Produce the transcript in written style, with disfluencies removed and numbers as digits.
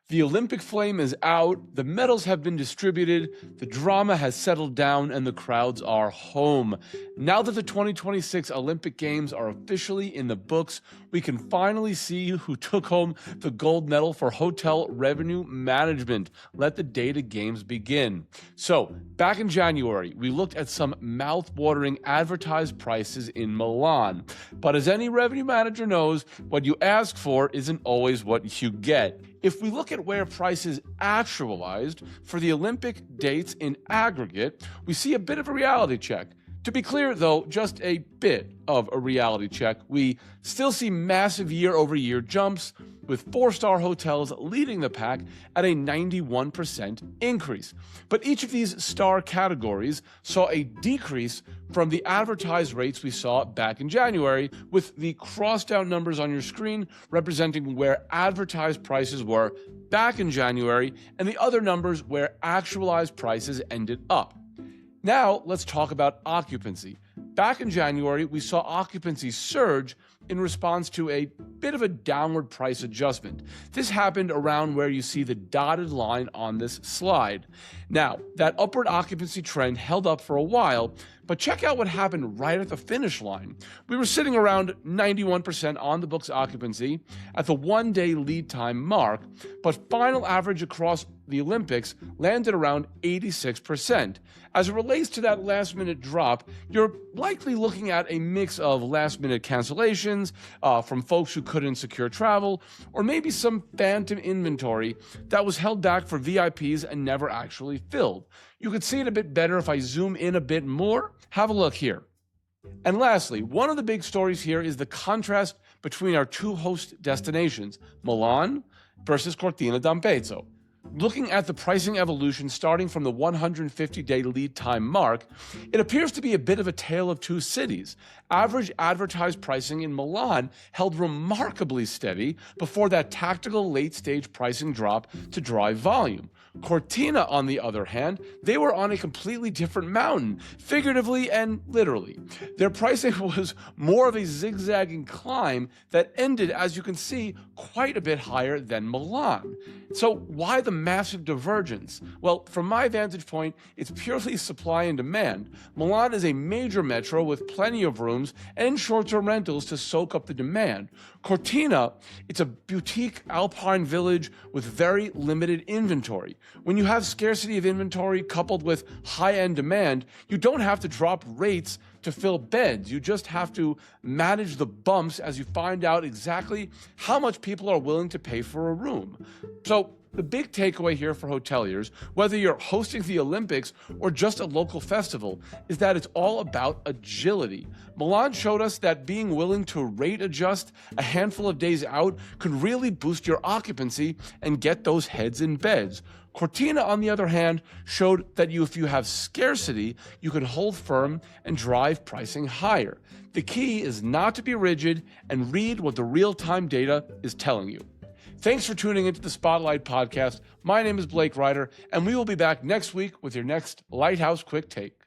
The Olympic flame is out, the medals have been distributed, the drama has settled down, and the crowds are home. Now that the 2026 Olympic Games are officially in the books, we can finally see who took home the gold medal for hotel revenue management. Let the data games begin. So, back in January, we looked at some mouth-watering advertised prices in Milan. But as any revenue manager knows, what you ask for isn't always what you get. If we look at where prices actualized for the Olympic dates in aggregate, we see a bit of a reality check. To be clear, though, just a bit of a reality check. We still see massive year-over-year jumps, with 4-star hotels leading the pack at a 91% increase. But each of these star categories saw a decrease from the advertised rates we saw back in January, with the crossed-out numbers on your screen representing where advertised prices were back in January, and the other numbers where actualized prices ended up. Now, let's talk about occupancy. Back in January, we saw occupancy surge in response to a bit of a downward price adjustment. This happened around where you see the dotted line on this slide. Now, that upward occupancy trend held up for a while, but check out what happened right at the finish line. We were sitting around 91% on the books occupancy at the one-day lead time mark, but final average across the Olympics landed around 86%. As it relates to that last-minute drop, you're likely looking at a mix of last-minute cancellations from folks who couldn't secure travel, or maybe some phantom inventory that was held back for VIPs and never actually filled. You could see it a bit better if I zoom in a bit more. Have a look here. And lastly, one of the big stories here is the contrast between our two host destinations, Milan versus Cortina d'Ampezzo. Looking at the pricing evolution starting from the 150-day lead time mark, it appears to be a bit of a tale of two cities. Average advertised pricing in Milan held remarkably steady before that tactical late-stage pricing drop to drive volume. Cortina, on the other hand, they were on a completely different mountain, figuratively and literally. Their pricing was more of a zigzagging climb that ended, as you can see, quite a bit higher than Milan. So why the massive divergence? Well, from my vantage point, it's purely supply and demand. Milan is a major metro with plenty of rooms and short-term rentals to soak up the demand. Cortina, it's a boutique alpine village with very limited inventory. When you have scarcity of inventory coupled with high-end demand, you don't have to drop rates to fill beds. You just have to manage the bumps as you find out exactly how much people are willing to pay for a room. So the big takeaway here for hoteliers, whether you're hosting the Olympics or just a local festival, is that it's all about agility. Milan showed us that being willing to rate adjust a handful of days out can really boost your occupancy and get those heads in beds. Cortina, on the other hand, showed that if you have scarcity, you can hold firm and drive pricing higher. The key is not to be rigid and read what the real-time data is telling you. Thanks for tuning into the Spotlight Podcast. My name is Blake Reiter, and we will be back next week with your next Lighthouse Quick Take.